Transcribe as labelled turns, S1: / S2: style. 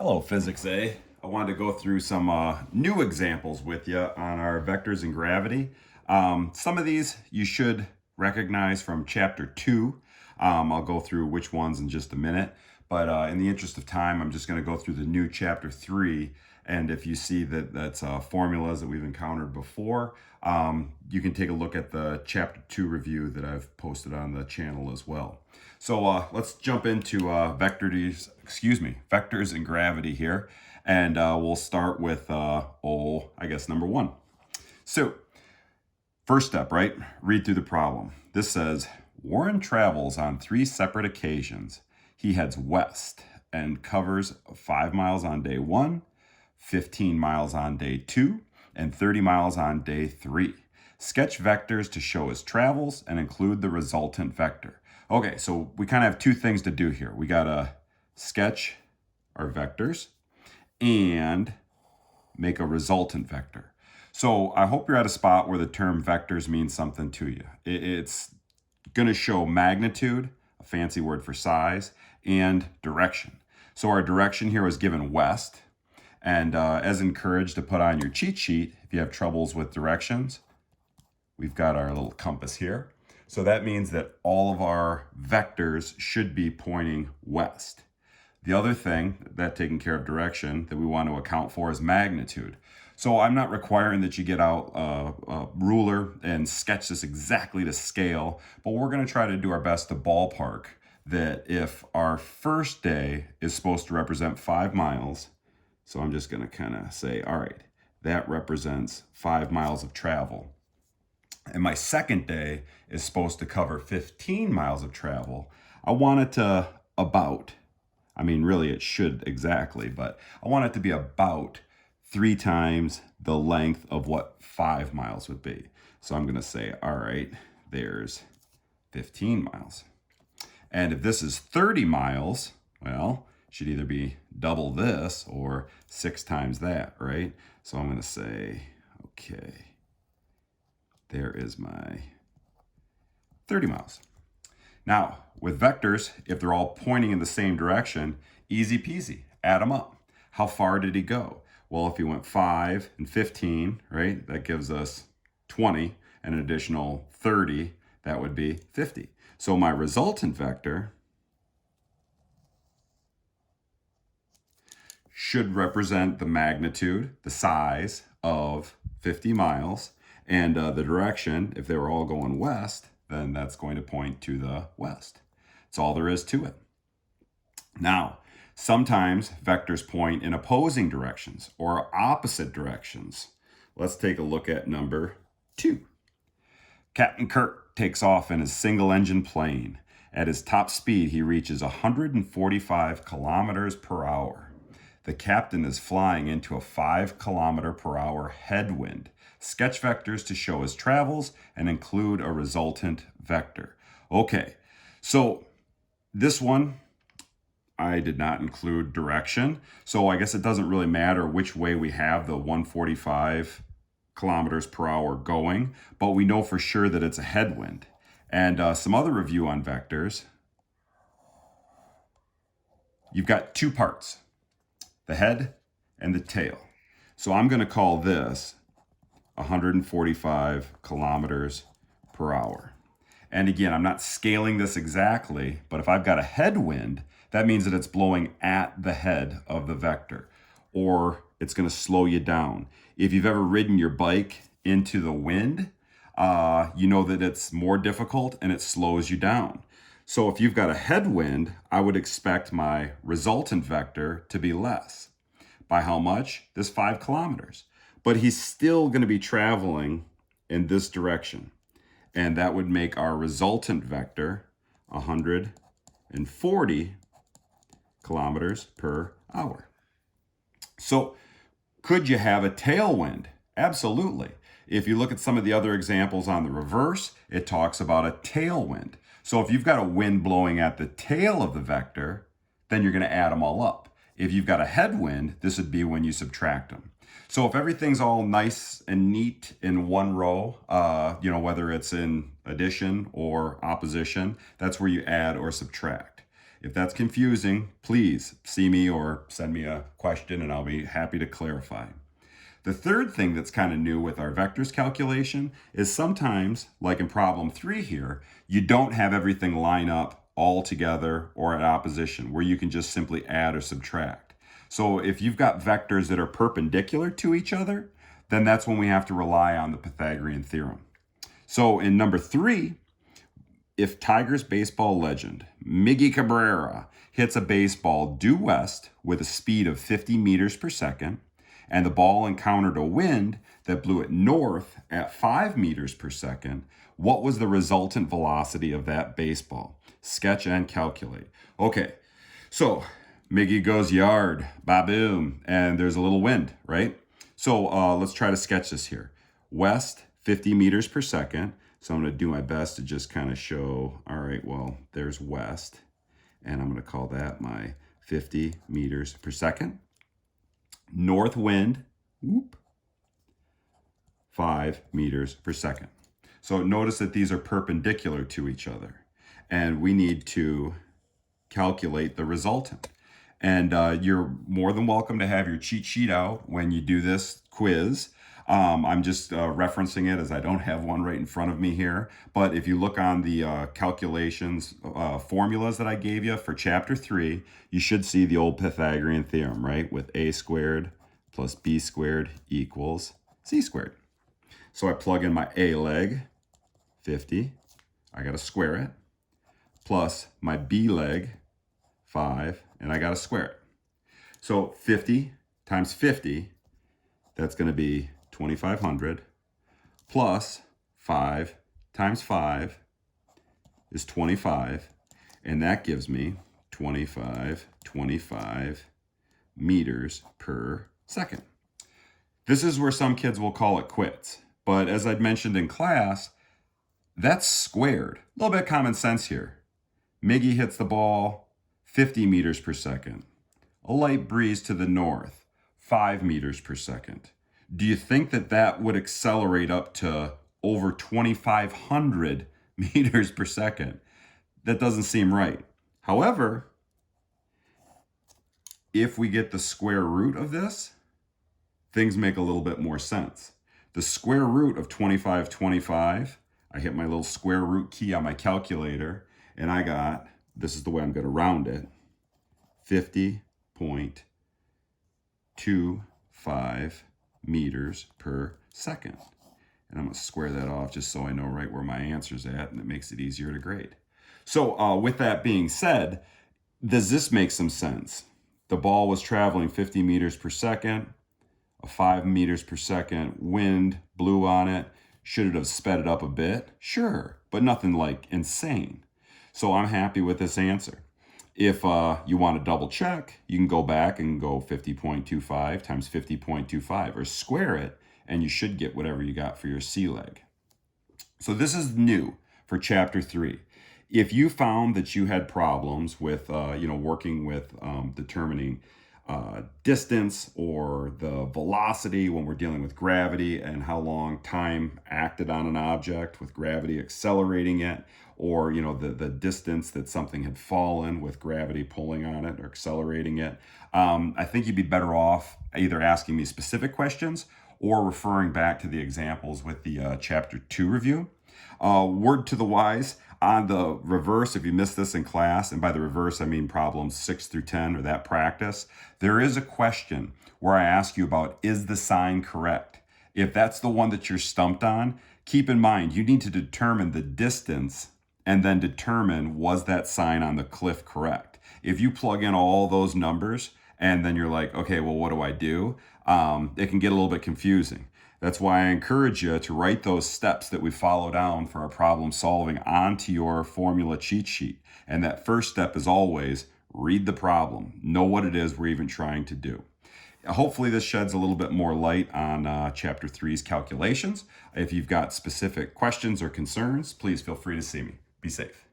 S1: Hello, Physics A. I wanted to go through some new examples with you on our vectors and gravity. Some of these you should recognize from chapter 2. I'll go through which ones in just a minute, but in the interest of time, I'm just going to go through the new chapter 3. And if you see that that's formulas that we've encountered before, you can take a look at the chapter 2 review that I've posted on the channel as well. So let's jump into vectors and gravity here. And we'll start with, I guess, number 1. So first step, right? Read through the problem. This says, Warren travels on 3 separate occasions. He heads west and covers 5 miles on day 1, 15 miles on day 2, and 30 miles on day 3. Sketch vectors to show his travels and include the resultant vector. Okay, so we kind of have 2 things to do here. We got to sketch our vectors and make a resultant vector. So I hope you're at a spot where the term vectors means something to you. It's going to show magnitude, a fancy word for size, and direction. So our direction here was given west. And as encouraged to put on your cheat sheet, if you have troubles with directions, we've got our little compass here. So that means that all of our vectors should be pointing west. The other thing, that taking care of direction, that we want to account for is magnitude. So I'm not requiring that you get out a ruler and sketch this exactly to scale, but we're going to try to do our best to ballpark that if our first day is supposed to represent 5 miles, so I'm just going to kind of say, all right, that represents 5 miles of travel. And my second day is supposed to cover 15 miles of travel. I want it to really it should exactly, but I want it to be about 3 times the length of what 5 miles would be. So I'm going to say, all right, there's 15 miles. And if this is 30 miles, well, it should either be double this or 6 times that, right? So I'm going to say, okay, there is my 30 miles. Now, with vectors, if they're all pointing in the same direction, easy peasy, add them up. How far did he go? Well, if he went 5 and 15, right, that gives us 20, and an additional 30, that would be 50. So my resultant vector should represent the magnitude, the size of 50 miles, and the direction, if they were all going west, then that's going to point to the west. That's all there is to it. Now, sometimes vectors point in opposing directions or opposite directions. Let's take a look at number 2. Captain Kirk takes off in his single-engine plane. At his top speed, he reaches 145 kilometers per hour. The captain is flying into a 5 kilometer per hour headwind. Sketch vectors to show his travels and include a resultant vector. Okay, so this one, I did not include direction. So I guess it doesn't really matter which way we have the 145 kilometers per hour going, but we know for sure that it's a headwind. And some other review on vectors. You've got 2 parts, the head and the tail. So I'm going to call this 145 kilometers per hour. And again, I'm not scaling this exactly, but if I've got a headwind, that means that it's blowing at the head of the vector, or it's going to slow you down. If you've ever ridden your bike into the wind, you know that it's more difficult and it slows you down. So if you've got a headwind, I would expect my resultant vector to be less. By how much? This 5 kilometers. But he's still going to be traveling in this direction. And that would make our resultant vector 140 kilometers per hour. So could you have a tailwind? Absolutely. If you look at some of the other examples on the reverse, it talks about a tailwind. So if you've got a wind blowing at the tail of the vector, then you're going to add them all up. If you've got a headwind, this would be when you subtract them. So if everything's all nice and neat in one row, whether it's in addition or opposition, that's where you add or subtract. If that's confusing, please see me or send me a question and I'll be happy to clarify. The third thing that's kind of new with our vectors calculation is sometimes, like in problem 3 here, you don't have everything line up all together or at opposition where you can just simply add or subtract. So if you've got vectors that are perpendicular to each other, then that's when we have to rely on the Pythagorean theorem. So in number 3, if Tigers baseball legend Miggy Cabrera hits a baseball due west with a speed of 50 meters per second, and the ball encountered a wind that blew it north at 5 meters per second, what was the resultant velocity of that baseball? Sketch and calculate. Okay, so Miggy goes yard, ba-boom, and there's a little wind, right? So let's try to sketch this here. West, 50 meters per second. So I'm going to do my best to just kind of show, all right, well, there's west, and I'm going to call that my 50 meters per second. North wind, whoop, 5 meters per second. So notice that these are perpendicular to each other, and we need to calculate the resultant. And you're more than welcome to have your cheat sheet out when you do this quiz. I'm just referencing it as I don't have one right in front of me here. But if you look on the calculations formulas that I gave you for chapter 3, you should see the old Pythagorean theorem, right? With a squared plus b squared equals c squared. So I plug in my a leg, 50. I got to square it. Plus my b leg, 5, and I got to square it. So 50 times 50, that's going to be 2,500, plus 5 times 5 is 25, and that gives me 25 meters per second. This is where some kids will call it quits, but as I'd mentioned in class, that's squared. A little bit of common sense here. Miggy hits the ball 50 meters per second. A light breeze to the north, 5 meters per second. Do you think that that would accelerate up to over 2,500 meters per second? That doesn't seem right. However, if we get the square root of this, things make a little bit more sense. The square root of 25, I hit my little square root key on my calculator, and I got, this is the way I'm going to round it, 50.25 meters per second. And I'm going to square that off just so I know right where my answer's at, and it makes it easier to grade. So with that being said, does this make some sense? The ball was traveling 50 meters per second, a 5 meters per second wind blew on it. Should it have sped it up a bit? Sure, but nothing like insane. So I'm happy with this answer. If you want to double check, you can go back and go 50.25 times 50.25 or square it, and you should get whatever you got for your C leg. So this is new for chapter 3. If you found that you had problems with working with determining distance or the velocity when we're dealing with gravity and how long time acted on an object with gravity accelerating it, or the distance that something had fallen with gravity pulling on it or accelerating it, I think you'd be better off either asking me specific questions or referring back to the examples with the chapter 2 review. Word to the wise, on the reverse, if you missed this in class, and by the reverse I mean problems 6 through 10 or that practice, there is a question where I ask you about, is the sign correct? If that's the one that you're stumped on, keep in mind you need to determine the distance and then determine, was that sign on the cliff correct? If you plug in all those numbers and then you're like, okay, well, what do? It can get a little bit confusing. That's why I encourage you to write those steps that we follow down for our problem solving onto your formula cheat sheet. And that first step is always read the problem, know what it is we're even trying to do. Hopefully this sheds a little bit more light on chapter 3's calculations. If you've got specific questions or concerns, please feel free to see me. Be safe.